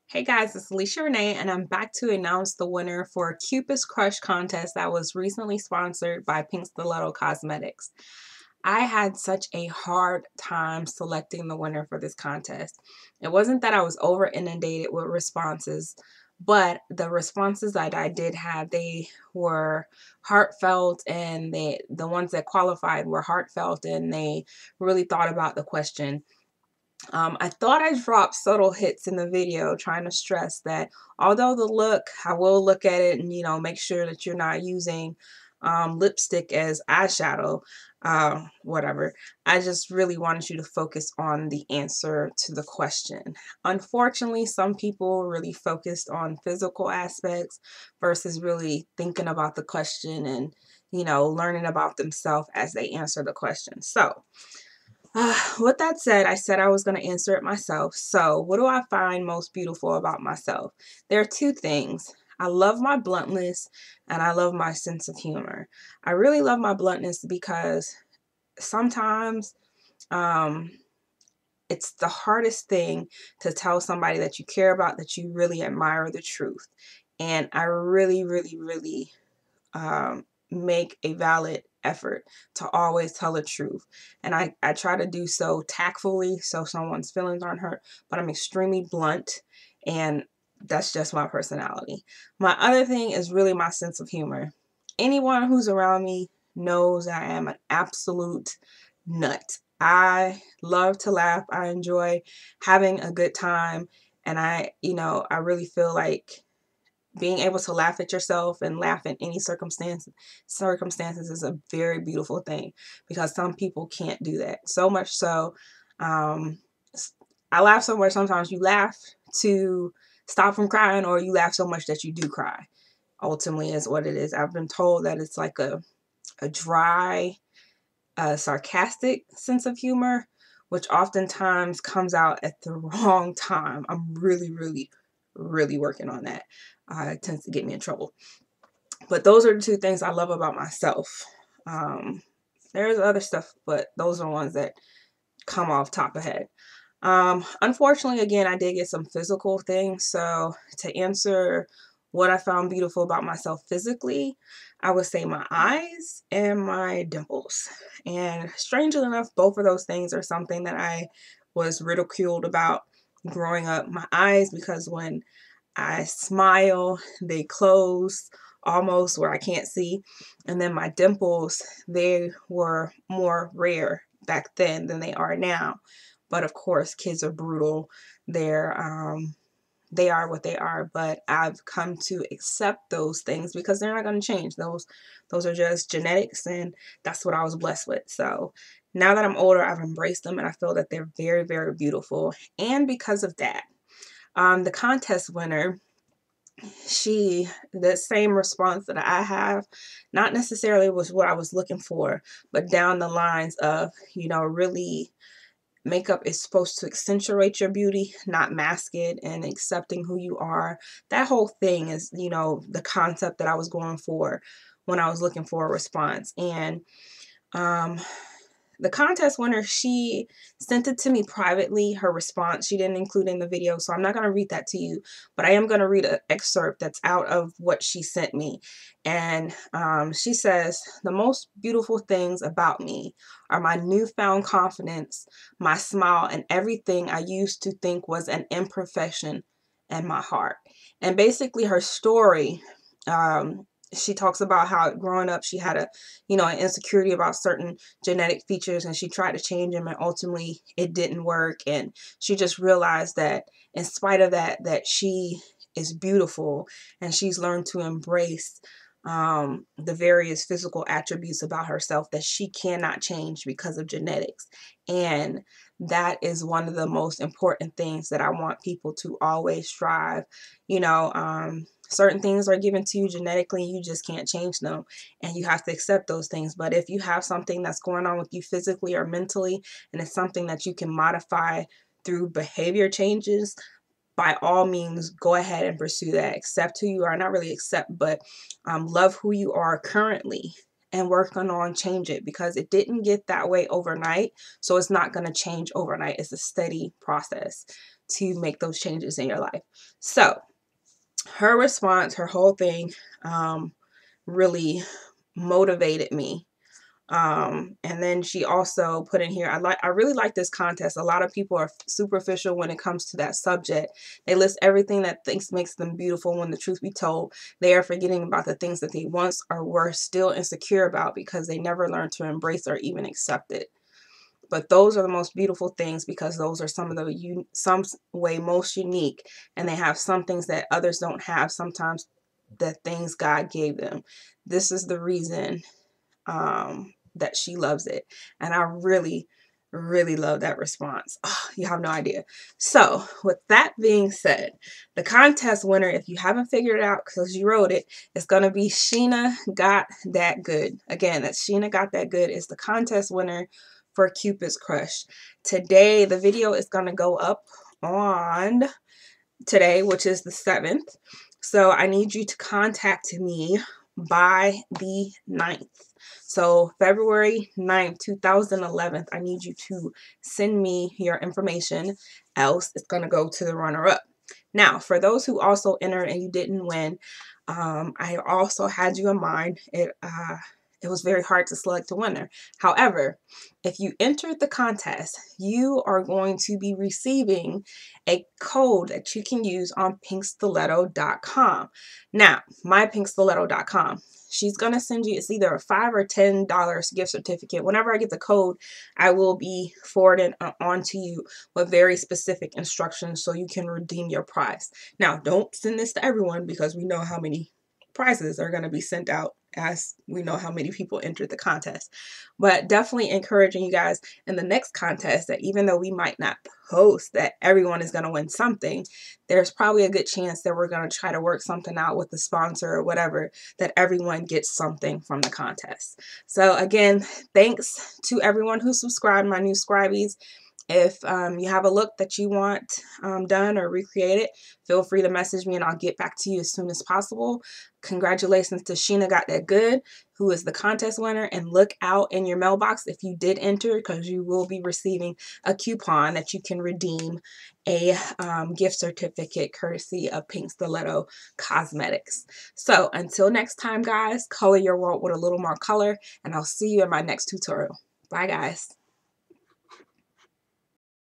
Hey guys, it's Alicia Renee, and I'm back to announce the winner for Cupid's Crush contest that was recently sponsored by Pink Stiletto Cosmetics. I had such a hard time selecting the winner for this contest. It wasn't that I was over inundated with responses, but the responses that I did have, they were heartfelt, and the ones that qualified were heartfelt, and they really thought about the question. I thought I dropped subtle hits in the video trying to stress that although the look, I will look at it and, make sure that you're not using lipstick as eyeshadow, whatever. I just really wanted you to focus on the answer to the question. Unfortunately, some people really focused on physical aspects versus really thinking about the question and, learning about themselves as they answer the question. So, with that said I was going to answer it myself. So, what do I find most beautiful about myself? There are two things. I love my bluntness and I love my sense of humor. I really love my bluntness because sometimes um, it's the hardest thing to tell somebody that you care about, that you really admire, the truth. And I really, really, really make a valid effort to always tell the truth. And I try to do so tactfully so someone's feelings aren't hurt, but I'm extremely blunt, and that's just my personality. My other thing is really my sense of humor. Anyone who's around me knows I am an absolute nut. I love to laugh. I enjoy having a good time. And I really feel like being able to laugh at yourself and laugh in any circumstances is a very beautiful thing, because some people can't do that. So much so, um, I laugh so much sometimes you laugh to stop from crying, or you laugh so much that you do cry. Ultimately, is what it is. I've been told that it's like a dry, sarcastic sense of humor, which oftentimes comes out at the wrong time. I'm really, really, really working on that. It tends to get me in trouble. But those are the two things I love about myself. Um, there's other stuff, but those are ones that come off top of head. Unfortunately, again, I did get some physical things. So to answer what I found beautiful about myself physically, I would say my eyes and my dimples. And strangely enough, both of those things are something that I was ridiculed about growing up. My eyes, because when I smile, they close almost where I can't see. And then my dimples, they were more rare back then than they are now. But of course, kids are brutal. They are what they are, but I've come to accept those things because they're not going to change. Those are just genetics, and that's what I was blessed with. So now that I'm older, I've embraced them, and I feel that they're very, very beautiful. And because of that, the contest winner, the same response that I have, not necessarily was what I was looking for, but down the lines of, really, makeup is supposed to accentuate your beauty, not mask it, and accepting who you are. That whole thing is, the concept that I was going for when I was looking for a response. And um, the contest winner, she sent it to me privately, her response. She didn't include in the video, so I'm not going to read that to you, but I am going to read an excerpt that's out of what she sent me. And she says, "The most beautiful things about me are my newfound confidence, my smile, and everything I used to think was an imperfection in my heart." And basically her story, she talks about how growing up she had an insecurity about certain genetic features, and she tried to change them, and ultimately it didn't work. And she just realized that in spite of that she is beautiful, and she's learned to embrace the various physical attributes about herself that she cannot change because of genetics. And that is one of the most important things that I want people to always strive. Certain things are given to you genetically, you just can't change them, and you have to accept those things. But if you have something that's going on with you physically or mentally, and it's something that you can modify through behavior changes, by all means, go ahead and pursue that. Accept who you are. Not really accept, but love who you are currently, and work on change it, because it didn't get that way overnight. So it's not going to change overnight. It's a steady process. to make those changes in your life. So her response, her whole thing, really motivated me. And then she also put in here, I really like this contest. A lot of people are superficial when it comes to that subject. They list everything that thinks makes them beautiful, when the truth be told, they are forgetting about the things that they once or were still insecure about because they never learned to embrace or even accept it. But those are the most beautiful things, because those are some of the some way most unique, and they have some things that others don't have sometimes, the things God gave them. This is the reason that she loves it. And I really, really love that response. Oh, you have no idea. So with that being said, the contest winner, if you haven't figured it out because you wrote it, it's going to be Sheena Got That Good. Again, that's Sheena Got That Good is the contest winner for Cupid's Crush. Today, the video is going to go up on today, which is the 7th. So I need you to contact me by the 9th. So February 9th, 2011, I need you to send me your information, else it's going to go to the runner-up. Now, for those who also entered and you didn't win, I also had you in mind. It was very hard to select a winner. However, if you entered the contest, you are going to be receiving a code that you can use on pinkstiletto.com. Now, mypinkstiletto.com. She's going to send you, it's either a $5 or $10 gift certificate. Whenever I get the code, I will be forwarding on to you with very specific instructions so you can redeem your prize. Now, don't send this to everyone because we know how many prizes are going to be sent out, as we know how many people entered the contest. But definitely encouraging you guys in the next contest that even though we might not post that everyone is going to win something, there's probably a good chance that we're going to try to work something out with the sponsor or whatever, that everyone gets something from the contest. So again, thanks to everyone who subscribed, my new scribies. If you have a look that you want done or recreated, feel free to message me and I'll get back to you as soon as possible. Congratulations to Sheena Got That Good, who is the contest winner. And look out in your mailbox if you did enter, because you will be receiving a coupon that you can redeem a gift certificate courtesy of Pink Stiletto Cosmetics. So until next time, guys, color your world with a little more color, and I'll see you in my next tutorial. Bye, guys.